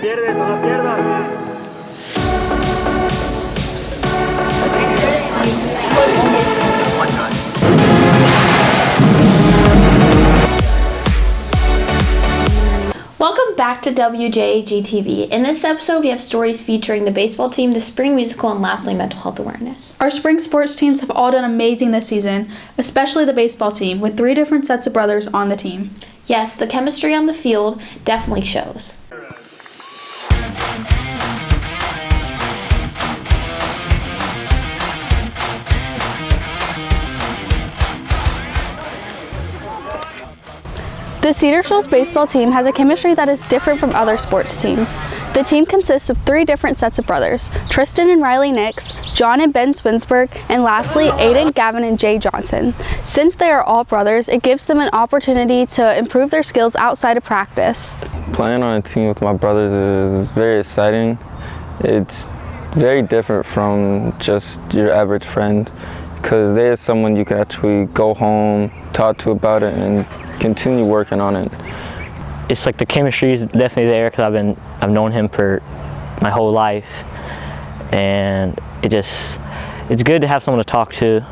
pierdes, no la pierdas. Welcome back to WJAG-TV. In this episode, we have stories featuring the baseball team, the spring musical, and lastly, mental health awareness. Our spring sports teams have all done amazing this season, especially the baseball team, with 3 different sets of brothers on the team. Yes, the chemistry on the field definitely shows. The Cedar Shoals baseball team has a chemistry that is different from other sports teams. The team consists of 3 different sets of brothers, Tristan and Riley Nix, John and Ben Swinsberg, and lastly, Aiden, Gavin, and Jay Johnson. Since they are all brothers, it gives them an opportunity to improve their skills outside of practice. Playing on a team with my brothers is very exciting. It's very different from just your average friend, because they are someone you can actually go home, talk to about it, and continue working on it. It's like the chemistry is definitely there because I've known him for my whole life, and it's good to have someone to talk to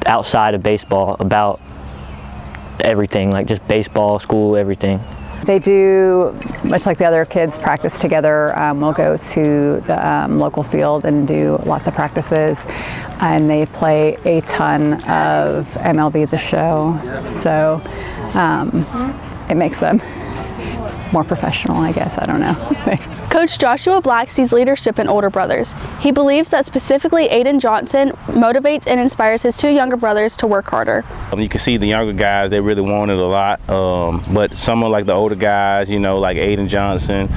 outside of baseball about everything, like just baseball, school, everything. They do, much like the other kids, practice together. We'll go to the local field and do lots of practices, and they play a ton of MLB The Show, so it makes them more professional, I guess. I don't know. Coach Joshua Black sees leadership in older brothers. He believes that specifically Aiden Johnson motivates and inspires his 2 younger brothers to work harder. You can see the younger guys, they really want it a lot, but some of like the older guys, you know, like Aiden Johnson,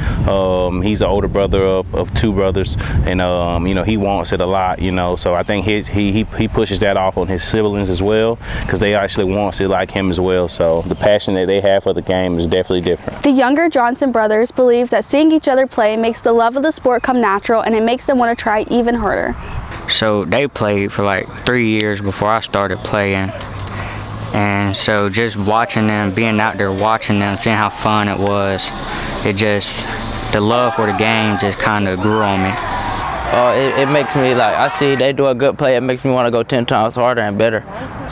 he's the older brother of 2 brothers, and you know, he wants it a lot, you know, so I think he pushes that off on his siblings as well, because they actually want it like him as well, so the passion that they have for the game is definitely different. The younger Johnson brothers believe that seeing each other play makes the love of the sport come natural, and it makes them want to try even harder. So they played for like 3 years before I started playing, and so just watching them, being out there watching them, seeing how fun it was, the love for the game just kind of grew on me. It makes me, like, I see they do a good play, it makes me want to go 10 times harder and better.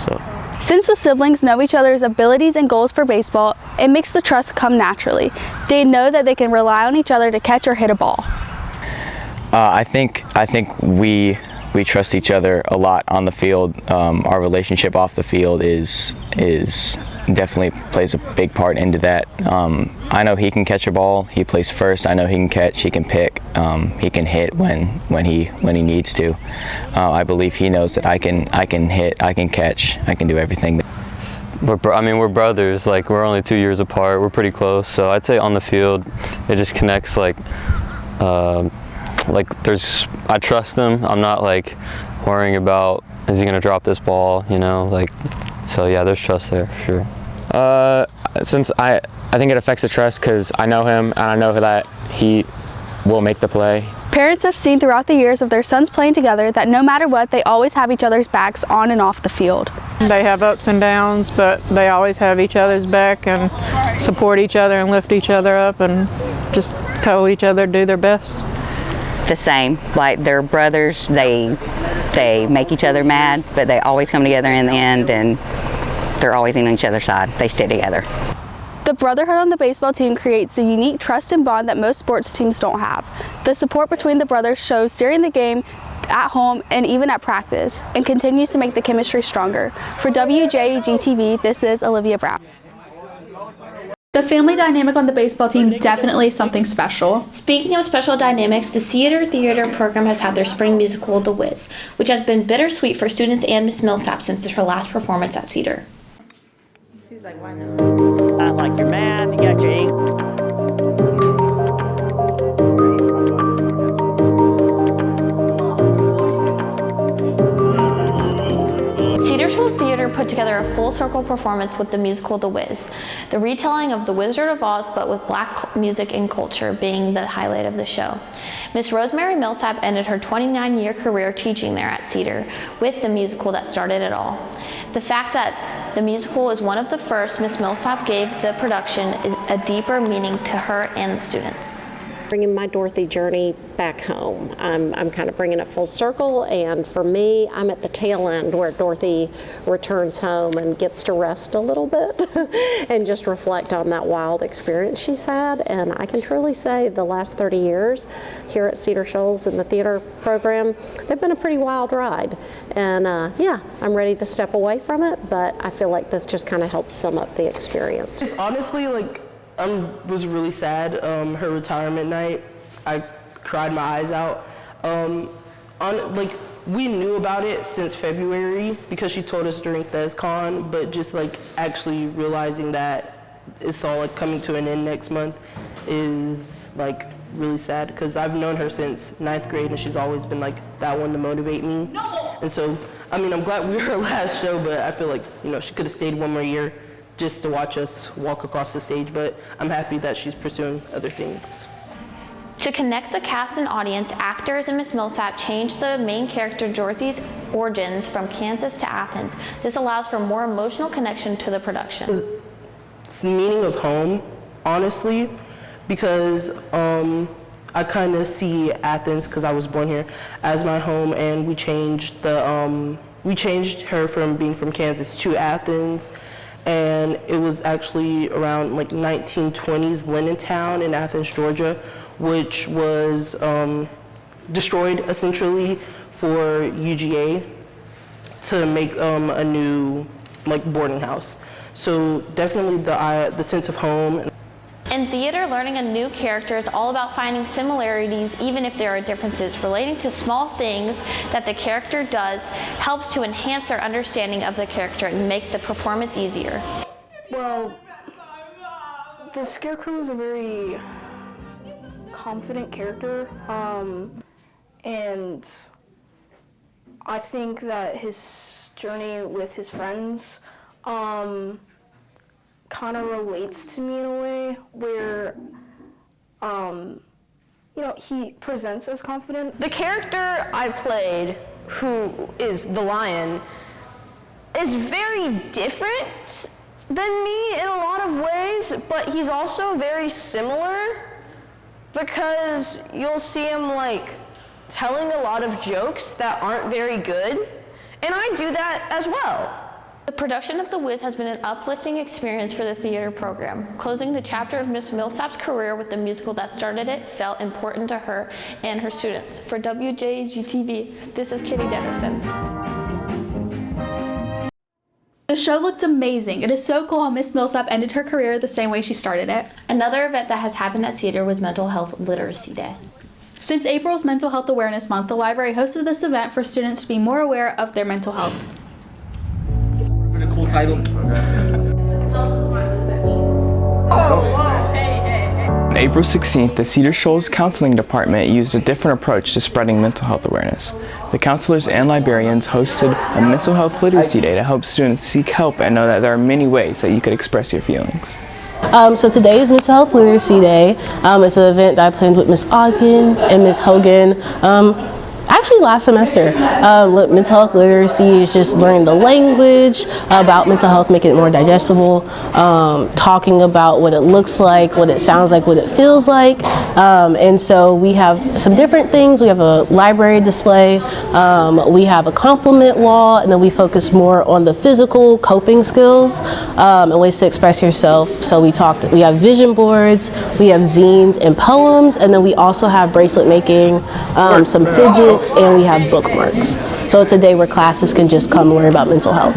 So. Since the siblings know each other's abilities and goals for baseball, it makes the trust come naturally. They know that they can rely on each other to catch or hit a ball. I think we trust each other a lot on the field. Our relationship off the field is definitely plays a big part into that. I know he can catch a ball. He plays first. I know he can catch. He can pick. He can hit when he needs to. I believe he knows that I can hit. I can catch. I can do everything. We're brothers. Like, we're only 2 years apart. We're pretty close. So I'd say on the field, it just connects. Like I trust him. I'm not like worrying about, is he gonna drop this ball? You know, like. So yeah, there's trust there for sure. Since I think it affects the trust because I know him and I know that he will make the play. Parents have seen throughout the years of their sons playing together that no matter what, they always have each other's backs on and off the field. They have ups and downs, but they always have each other's back and support each other and lift each other up and just tell each other to do their best. The same, like they're brothers, they make each other mad, but they always come together in the end, and they're always on each other's side. They stay together. The brotherhood on the baseball team creates a unique trust and bond that most sports teams don't have. The support between the brothers shows during the game, at home, and even at practice, and continues to make the chemistry stronger. For WJAG-TV, this is Olivia Brown. The family dynamic on the baseball team definitely is something special. Speaking of special dynamics, the Cedar Theater program has had their spring musical, The Wiz, which has been bittersweet for students and Miss Millsap since her last performance at Cedar. She's like, why not? I like your math, you got your English. Cedar Shoals Theater put together a full-circle performance with the musical The Wiz, the retelling of The Wizard of Oz, but with black music and culture being the highlight of the show. Miss Rosemary Millsap ended her 29-year career teaching there at Cedar with the musical that started it all. The fact that the musical is one of the first Miss Millsap gave the production is a deeper meaning to her and the students. Bringing my Dorothy journey back home. I'm kind of bringing it full circle, and for me, I'm at the tail end where Dorothy returns home and gets to rest a little bit and just reflect on that wild experience she's had. And I can truly say the last 30 years here at Cedar Shoals in the theater program, they've been a pretty wild ride. And yeah, I'm ready to step away from it, but I feel like this just kind of helps sum up the experience. Honestly, like, I was really sad. Her retirement night, I cried my eyes out. We knew about it since February because she told us during ThesCon, but just like actually realizing that it's all like coming to an end next month is like really sad, because I've known her since 9th grade and she's always been like that one to motivate me. And so, I mean, I'm glad we were her last show, but I feel like, you know, she could have stayed one more year just to watch us walk across the stage, but I'm happy that she's pursuing other things. To connect the cast and audience, actors and Miss Millsap changed the main character Dorothy's origins from Kansas to Athens. This allows for more emotional connection to the production. It's the meaning of home, honestly, because I kind of see Athens, because I was born here, as my home, and we changed her from being from Kansas to Athens. And it was actually around like 1920s Lennon in Athens, Georgia, which was destroyed essentially for UGA to make a new like boarding house. So definitely the sense of home. In theater, learning a new character is all about finding similarities even if there are differences. Relating to small things that the character does helps to enhance their understanding of the character and make the performance easier. Well, the Scarecrow is a very confident character, and I think that his journey with his friends kind of relates to me in a way where, you know, he presents as confident. The character I played, who is the lion, is very different than me in a lot of ways, but he's also very similar because you'll see him like telling a lot of jokes that aren't very good, and I do that as well. The production of The Wiz has been an uplifting experience for the theater program. Closing the chapter of Miss Millsap's career with the musical that started it felt important to her and her students. For WJAG-TV, this is Kitty Dennison. The show looks amazing. It is so cool how Miss Millsap ended her career the same way she started it. Another event that has happened at Cedar was Mental Health Literacy Day. Since April's Mental Health Awareness Month, the library hosted this event for students to be more aware of their mental health. A cool title. On April 16th, the Cedar Shoals Counseling Department used a different approach to spreading mental health awareness. The counselors and librarians hosted a Mental Health Literacy Day to help students seek help and know that there are many ways that you could express your feelings. So today is Mental Health Literacy Day. It's an event that I planned with Miss Ogden and Miss Hogan. Actually last semester. Mental health literacy is just learning the language about mental health, making it more digestible, talking about what it looks like, what it sounds like, what it feels like. And so we have some different things. We have a library display, we have a compliment wall, and then we focus more on the physical coping skills and ways to express yourself. So we have vision boards, we have zines and poems, and then we also have bracelet making, some fidgets, and we have bookmarks. So it's a day where classes can just come learn about mental health.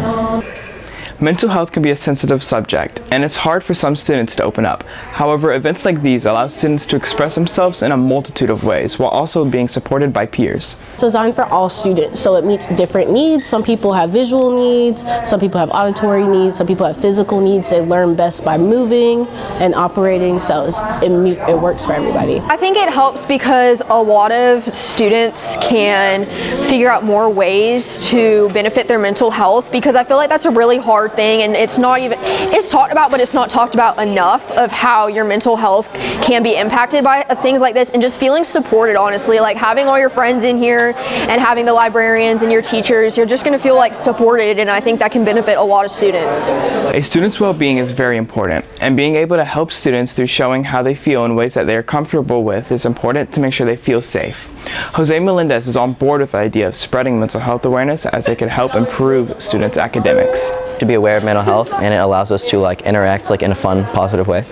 Mental health can be a sensitive subject, and it's hard for some students to open up. However, events like these allow students to express themselves in a multitude of ways, while also being supported by peers. It's designed for all students, so it meets different needs. Some people have visual needs, some people have auditory needs, some people have physical needs. They learn best by moving and operating, so it works for everybody. I think it helps because a lot of students can figure out more ways to benefit their mental health, because I feel like that's a really hard hard thing, and it's talked about, but it's not talked about enough of how your mental health can be impacted by things like this, and just feeling supported, honestly. Like having all your friends in here and having the librarians and your teachers, you're just going to feel like supported, and I think that can benefit a lot of students. A student's well-being is very important, and being able to help students through showing how they feel in ways that they are comfortable with is important to make sure they feel safe. Jose Melendez is on board with the idea of spreading mental health awareness as it could help improve students' academics. To be aware of mental health, and it allows us to interact in a fun, positive way.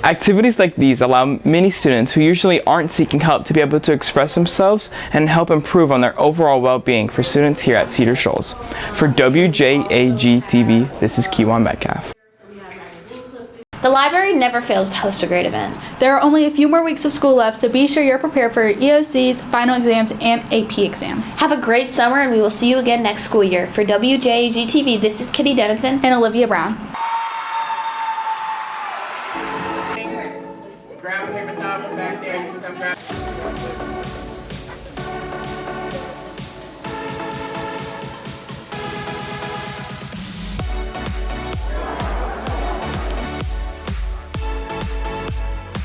Activities like these allow many students who usually aren't seeking help to be able to express themselves and help improve on their overall well-being for students here at Cedar Shoals. For WJAG-TV, this is Kiwan Metcalf. The library never fails to host a great event. There are only a few more weeks of school left, so be sure you're prepared for your EOCs, final exams, and AP exams. Have a great summer, and we will see you again next school year. For WJAG-TV, this is Kitty Dennison and Olivia Brown.